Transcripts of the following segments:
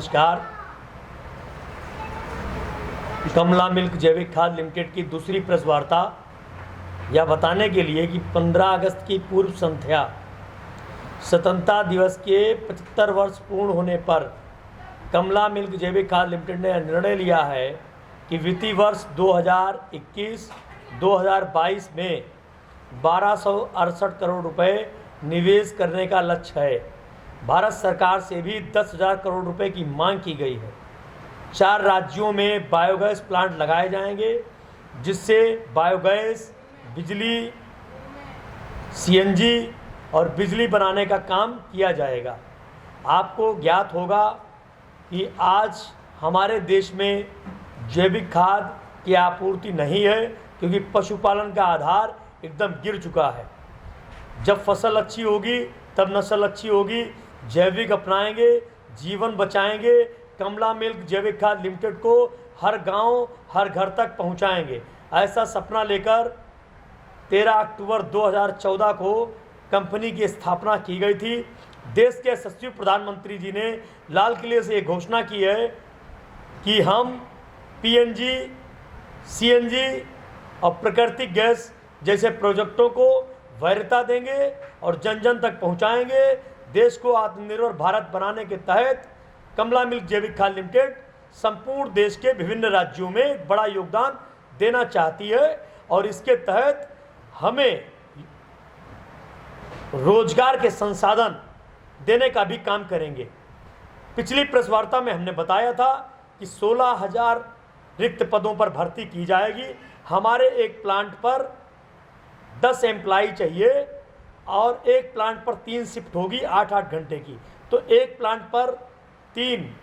नमस्कार। कमला मिल्क जैविक खाद लिमिटेड की दूसरी प्रेस वार्ता यह बताने के लिए कि 15 अगस्त की पूर्व संध्या स्वतंत्रता दिवस के 75 वर्ष पूर्ण होने पर कमला मिल्क जैविक खाद लिमिटेड ने निर्णय लिया है कि वित्तीय वर्ष 2021-2022 में 1268 करोड़ रुपए निवेश करने का लक्ष्य है। भारत सरकार से भी 10,000 करोड़ रुपए की मांग की गई है। 4 राज्यों में बायोगैस प्लांट लगाए जाएंगे, जिससे बायोगैस, बिजली, सीएनजी और बिजली बनाने का काम किया जाएगा। आपको ज्ञात होगा कि आज हमारे देश में जैविक खाद की आपूर्ति नहीं है, क्योंकि पशुपालन का आधार एकदम गिर चुका है। जब फसल अच्छी होगी तब नस्ल अच्छी होगी। जैविक अपनाएंगे, जीवन बचाएंगे। कमला मिल्क जैविक खाद लिमिटेड को हर गांव, हर घर तक पहुंचाएंगे। ऐसा सपना लेकर 13 अक्टूबर 2014 को कंपनी की स्थापना की गई थी। देश के यशस्वी प्रधानमंत्री जी ने लाल किले से ये घोषणा की है कि हम पीएनजी, सीएनजी और प्राकृतिक गैस जैसे प्रोजेक्टों को वैधता देंगे और जन जन तक पहुंचाएंगे। देश को आत्मनिर्भर भारत बनाने के तहत कमला मिल्क जैविक खाद लिमिटेड संपूर्ण देश के विभिन्न राज्यों में बड़ा योगदान देना चाहती है और इसके तहत हमें रोजगार के संसाधन देने का भी काम करेंगे। पिछली प्रेस वार्ता में हमने बताया था कि 16,000 रिक्त पदों पर भर्ती की जाएगी। हमारे एक प्लांट पर 10 एम्प्लाई चाहिए और एक प्लांट पर 3 शिफ्ट होगी 8-8 घंटे की, तो एक प्लांट पर 3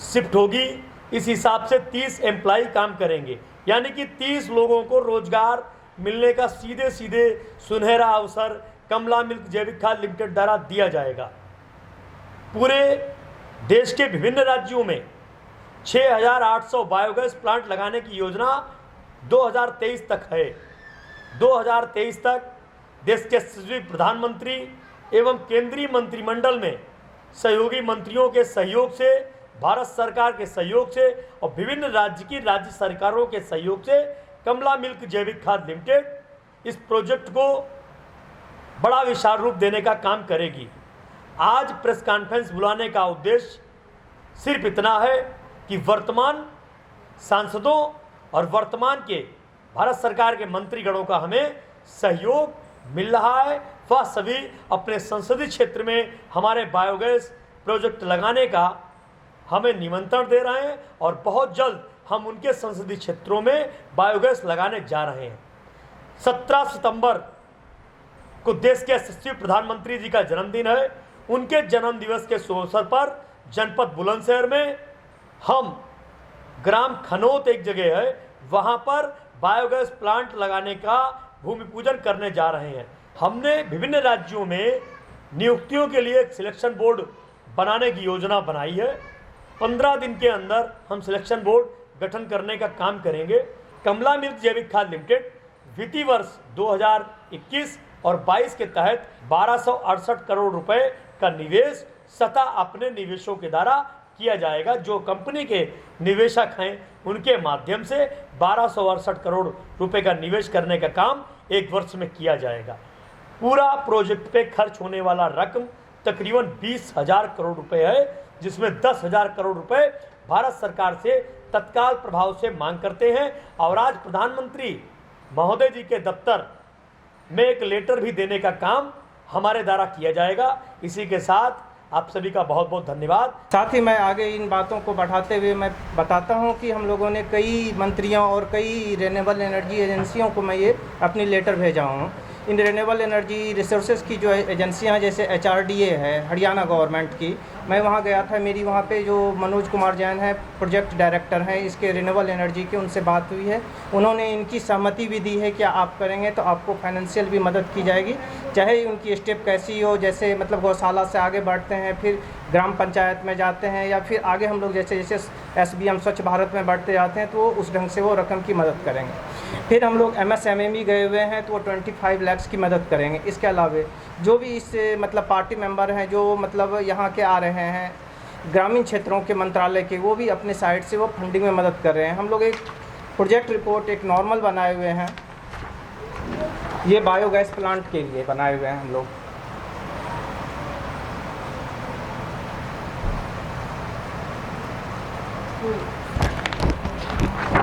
शिफ्ट होगी। इस हिसाब से 30 एम्प्लाई काम करेंगे, यानी कि 30 लोगों को रोजगार मिलने का सीधे सीधे सुनहरा अवसर कमला मिल्क जैविक खाद लिमिटेड द्वारा दिया जाएगा। पूरे देश के विभिन्न राज्यों में 6,800 बायोगैस प्लांट लगाने की योजना 2023 तक है। 2023 तक देश के यशस्वी प्रधानमंत्री एवं केंद्रीय मंत्रिमंडल में सहयोगी मंत्रियों के सहयोग से, भारत सरकार के सहयोग से और विभिन्न राज्य सरकारों के सहयोग से कमला मिल्क जैविक खाद लिमिटेड इस प्रोजेक्ट को बड़ा विशाल रूप देने का काम करेगी। आज प्रेस कॉन्फ्रेंस बुलाने का उद्देश्य सिर्फ इतना है कि वर्तमान सांसदों और वर्तमान के भारत सरकार के मंत्रीगणों का हमें सहयोग मिल रहा है। वह सभी अपने संसदीय क्षेत्र में हमारे बायोगैस प्रोजेक्ट लगाने का हमें निमंत्रण दे रहे हैं और बहुत जल्द हम उनके संसदीय क्षेत्रों में बायोगैस लगाने जा रहे हैं। 17 सितंबर को देश के यशस्वी प्रधानमंत्री जी का जन्मदिन है। उनके जन्म दिवस के शुभ अवसर पर जनपद बुलंदशहर में हम ग्राम खनौत एक जगह है, वहां पर बायोगैस प्लांट लगाने का भूमि पूजन करने जा रहे हैं। हमने विभिन्न राज्यों में नियुक्तियों के लिए एक सिलेक्शन बोर्ड बनाने की योजना बनाई है। 15 दिन के अंदर हम सिलेक्शन बोर्ड गठन करने का काम करेंगे। कमला मिल्क जैविक खाद लिमिटेड वित्तीय वर्ष 2021 और 22 के तहत 1268 करोड़ रुपए का निवेश सतह अपने निवेशों के द्वारा किया जाएगा। जो कंपनी के निवेशक हैं उनके माध्यम से 1268 करोड़ रुपए का निवेश करने का काम एक वर्ष में किया जाएगा। पूरा प्रोजेक्ट पे खर्च होने वाला रकम तकरीबन 20,000 करोड़ रुपए है, जिसमें 10,000 करोड़ रुपए भारत सरकार से तत्काल प्रभाव से मांग करते हैं। और आज प्रधानमंत्री महोदय जी के दफ्तर में एक लेटर भी देने का काम हमारे द्वारा किया जाएगा। इसी के साथ आप सभी का बहुत बहुत धन्यवाद। साथ ही मैं आगे इन बातों को बढ़ाते हुए मैं बताता हूं कि हम लोगों ने कई मंत्रियों और कई रिन्यूएबल एनर्जी एजेंसियों को मैं ये अपनी लेटर भेजा हूं। इन रिन्यूएबल एनर्जी रिसोर्सेज की जो एजेंसियां जैसे HRDA है हरियाणा गवर्नमेंट की, मैं वहां गया था। मेरी वहां पे जो मनोज कुमार जैन है प्रोजेक्ट डायरेक्टर हैं इसके रिन्यूएबल एनर्जी के, उनसे बात हुई है। उन्होंने इनकी सहमति भी दी है कि आप करेंगे तो आपको फाइनेंशियल भी मदद की जाएगी, चाहे उनकी स्टेप कैसी हो। जैसे मतलब गौशाला से आगे बढ़ते हैं, फिर ग्राम पंचायत में जाते हैं, या फिर आगे हम लोग जैसे SBM स्वच्छ भारत में बढ़ते जाते हैं, तो उस ढंग से वो रकम की मदद करेंगे। फिर हम लोग MSME गए हुए हैं तो वो 25 लाख की मदद करेंगे। इसके अलावा जो भी इस मतलब पार्टी मेंबर हैं जो मतलब यहाँ के आ रहे हैं ग्रामीण क्षेत्रों के मंत्रालय के, वो भी अपने साइड से वो फंडिंग में मदद कर रहे हैं। हम लोग एक प्रोजेक्ट रिपोर्ट एक नॉर्मल बनाए हुए हैं, ये बायोगैस प्लांट के लिए बनाए हुए हैं हम लोग।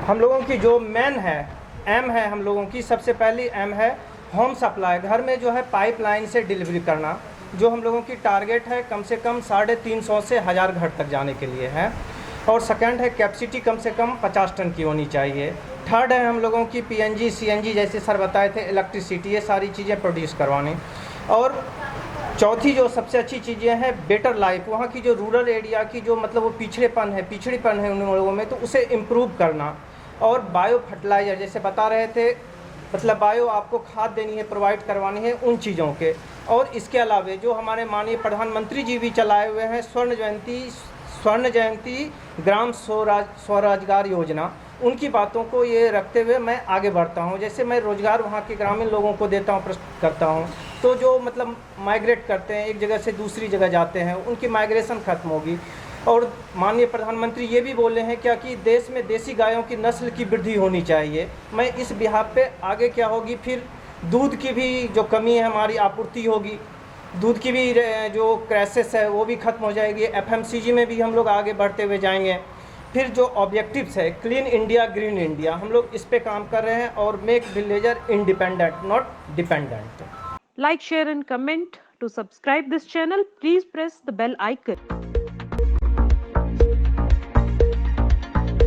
हम लोगों की जो मेन है एम है, हम लोगों की सबसे पहली एम है होम सप्लाई, घर में जो है पाइपलाइन से डिलीवरी करना, जो हम लोगों की टारगेट है कम से कम 350 से 1000 घर तक जाने के लिए है। और सेकंड है कैपेसिटी कम से कम 50 टन की होनी चाहिए। थर्ड है हम लोगों की पीएनजी सीएनजी जैसे सर बताए थे, इलेक्ट्रिसिटी, ये सारी चीज़ें प्रोड्यूस करवानी। और चौथी जो सबसे अच्छी चीज़ें हैं बेटर लाइफ, वहाँ की जो रूरल एरिया की जो मतलब वो पिछड़ीपन है उन लोगों में, तो उसे इम्प्रूव करना। और बायो फर्टिलाइज़र जैसे बता रहे थे, मतलब बायो आपको खाद देनी है, प्रोवाइड करवानी है उन चीज़ों के। और इसके अलावा जो हमारे माननीय प्रधानमंत्री जी भी चलाए हुए हैं स्वर्ण जयंती ग्राम स्वरोजगार योजना, उनकी बातों को ये रखते हुए मैं आगे बढ़ता हूँ। जैसे मैं रोज़गार वहाँ के ग्रामीण लोगों को देता हूँ, प्रस्तुत करता हूँ, तो जो मतलब माइग्रेट करते हैं, एक जगह से दूसरी जगह जाते हैं, उनकी माइग्रेशन खत्म होगी। और माननीय प्रधानमंत्री ये भी बोले हैं क्या कि देश में देसी गायों की नस्ल की वृद्धि होनी चाहिए। मैं इस बिहाफ पे आगे क्या होगी, फिर दूध की भी जो कमी है हमारी आपूर्ति होगी, दूध की भी जो क्राइसिस है वो भी खत्म हो जाएगी। एफएमसीजी में भी हम लोग आगे बढ़ते हुए जाएंगे। फिर जो ऑब्जेक्टिव्स है क्लीन इंडिया ग्रीन इंडिया, हम लोग इस पे काम कर रहे हैं। और make villager independent not dependent. Like, share and comment. To subscribe this channel, please press the bell icon.